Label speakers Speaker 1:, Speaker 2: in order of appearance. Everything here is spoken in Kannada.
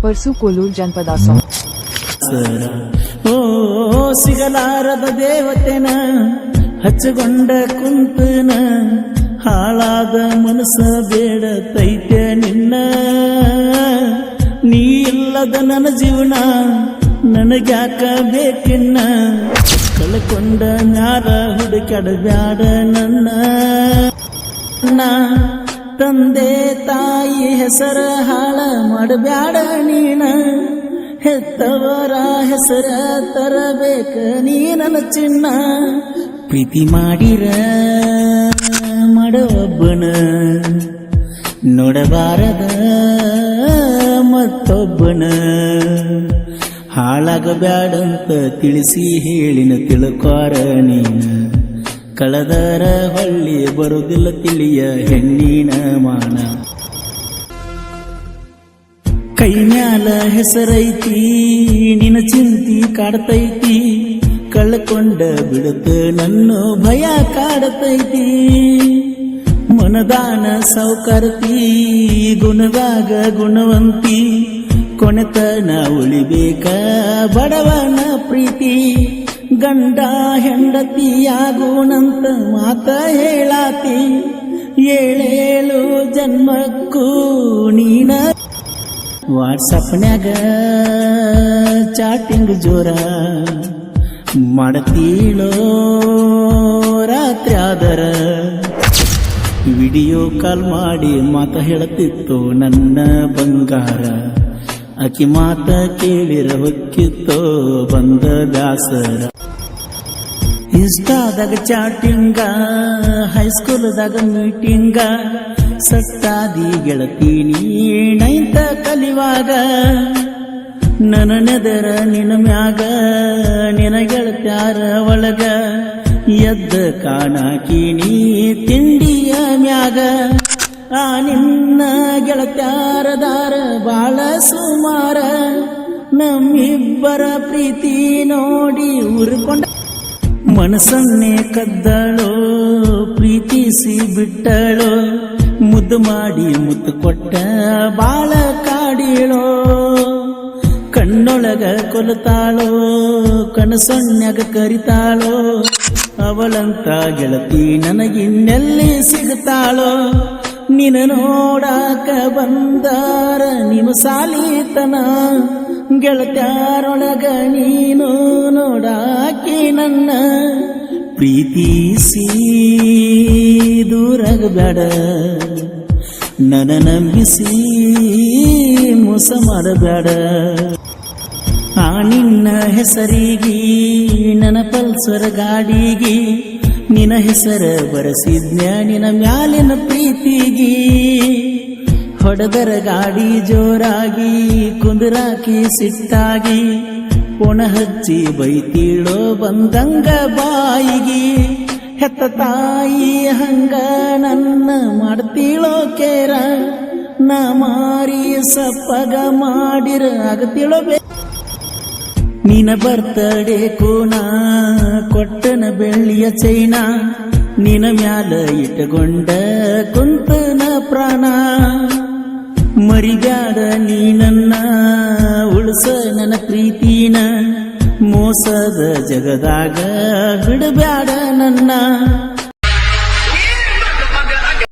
Speaker 1: ಪರ್ಸು ಕೋಲೂರ್ ಜನಪದ
Speaker 2: ಓ ಸಿಗಲಾರದ ದೇವತೆನ ಹಚ್ಚಗೊಂಡ ಕುಂತನ ಹಾಳಾದ ಮನಸ್ಸ ಬೇಡ ತೈತ್ಯ ನಿನ್ನ ನೀ ಇಲ್ಲದ ನನ್ನ ಜೀವನ ನನಗ್ಯಾಕ ಬೇಕಿನ್ನ ಕಳ್ಕೊಂಡ ಮ್ಯಾಲ ಹುಡುಕಾಡಬ್ಯಾಡ ನನ್ನ ತಂದೆ ತಾಯಿ ಹೆಸರ ಹಾಳ ಮಾಡಬ್ಯಾಡ ನೀನ ಹೆತ್ತವರ ಹೆಸರ ತರಬೇಕ ನೀ ನನ್ನ ಚಿನ್ನ ಪ್ರೀತಿ ಮಾಡಿರ ಮಾಡೊಬ್ಬನ ನೋಡಬಾರದ ಮತ್ತೊಬ್ಬನ ಹಾಳಾಗಬ್ಯಾಡಂತ ತಿಳಿಸಿ ಹೇಳಿನ ತಿಳ್ಕೋರ ನೀನ ಕಳೆದರ ಹೊಳ್ಳಿ ಬರುದಿಲ್ಲ ತಿಳಿಯ ಹೆಣ್ಣಿನ ಮಾನ ಕೈ ಮ್ಯಾಲ ಹೆಸರೈತಿ ನಿನ್ನ ಚಿಂತಿ ಕಾಡ್ತೈತಿ ಕಳ್ಕೊಂಡ ಬಿಡುತ್ತ ನನ್ನ ಭಯ ಕಾಡತೈತಿ ಮನದಾನ ಸೌಕರ್ತಿ ಗುಣದಾಗ ಗುಣವಂತಿ ಕೊನೆತನ ಉಳಿಬೇಕ ಬಡವನ ಪ್ರೀತಿ ಗಂಡ ಹೆಂಡತಿಯಾಗುಣಂತ ಮಾತ ಹೇಳಾತಿ ಏಳೇಳು ಜನ್ಮಕ್ಕೂ ನೀನ ವಾಟ್ಸಪ್ನ್ಯಾಗ ಚಾಟಿಂಗ್ ಜೋರ ಮಾಡತೀಳೋ ರಾತ್ರಿ ಆದರ ವಿಡಿಯೋ ಕಾಲ್ ಮಾಡಿ ಮಾತ ಹೇಳತಿತ್ತು ನನ್ನ ಬಂಗಾರ ಆಕಿ ಮಾತ ಕೇಳಿರ ಹೊಕ್ಕಿತ್ತೋ ಬಂದ ಬ್ಯಾಸರ ಇನ್ಸ್ಟಾದಾಗ ಚಾಟಿಂಗ ಹೈಸ್ಕೂಲ್ದಾಗ ಮೀಟಿಂಗ ಸಟ್ಟಾದಿ ಗೆಳತೀನಿ ನೈಂತ ಕಲಿವಾಗ ನನ್ನ ನೆದರ ನಿನ್ನ ಮ್ಯಾಗ ನಿನ ಗೆಳತ್ಯಾರ ಒಳಗ ಎದ್ದ ಕಾಣಾಕಿನಿ ತಿಂಡಿಯ ಮ್ಯಾಗ ಆ ನಿನ್ನ ಗೆಳತ್ಯಾರದಾರ ಬಾಳ ಸುಮಾರ ನಮ್ಮಿಬ್ಬರ ಪ್ರೀತಿ ನೋಡಿ ಉರ್ಕೊಂಡ ಮನಸ್ಸನ್ನೇ ಕದ್ದಳೋ ಪ್ರೀತಿಸಿ ಬಿಟ್ಟಳೋ ಮುದ್ದು ಮಾಡಿ ಮುತ್ತು ಕೊಟ್ಟ ಬಾಳ ಕಾಡಿಳೋ ಕಣ್ಣೊಳಗ ಕೊಲತಾಳೋ ಕನಸೊನ್ಯಾಗ ಕರಿತಾಳೋ ಅವಳಂತ ಗೆಳತಿ ನನಗಿನ್ನೆಲ್ಲಿ ಸಿಗುತ್ತಾಳೋ ನಿನ ನೋಡಾಕ ಬಂದಾರ ನೀನು ಸಾಲಿತನ ಗೆಳತ್ಯಾರೊಳಗ ನೀನು ನೋಡಾಕಿ ನನ್ನ ಪ್ರೀತಿಸಿ ದೂರಾಗಬೇಡ ನನ್ನ ನಂಬಿಸಿ ಮೋಸ ಮಾಡಬೇಡ ಆ ನಿನ್ನ ಹೆಸರಿಗೆ ನನ್ನ ಪಲ್ಸರ್ ಗಾಡಿಗೆ ನಿನ್ನ ಹೆಸರ ಬರಸಿದ್ನ್ಯ ನಿನ್ನ ಮ್ಯಾಲಿನ ಪ್ರೀತಿಗೆ ಹೊಡೆದರ ಗಾಡಿ ಜೋರಾಗಿ ಕುಂದರಾಕಿ ಸಿಟ್ಟಾಗಿ ಪೊಣ ಹಚ್ಚಿ ಬೈತೀಳೋ ಬಂದಂಗ ಬಾಯಿಗೆ ಹೆತ್ತ ತಾಯಿ ಹಂಗ ನನ್ನ ಮಾಡ್ತೀಳೋ ಕೇರ ನಾ ಮಾರಿ ಸಪ್ಪಗ ಮಾಡಿರ ಆಗತೀಳೋ ನಿನ ಬರ್ತಡೇ ಕೋಣ ಕೊಟ್ಟನ ಬೆಳ್ಳಿಯ ಚೈನ ನಿನ ಮ್ಯಾಲ ಇಟ್ಟುಕೊಂಡ ಕುಂತನ ಪ್ರಾಣ ಮರಿಬ್ಯಾಡ ನೀ ನನ್ನ ಉಳಿಸ ನನ್ನ ಪ್ರೀತಿನ ಮೋಸದ ಜಗದಾಗ ಬಿಡಬ್ಯಾಡ ನನ್ನ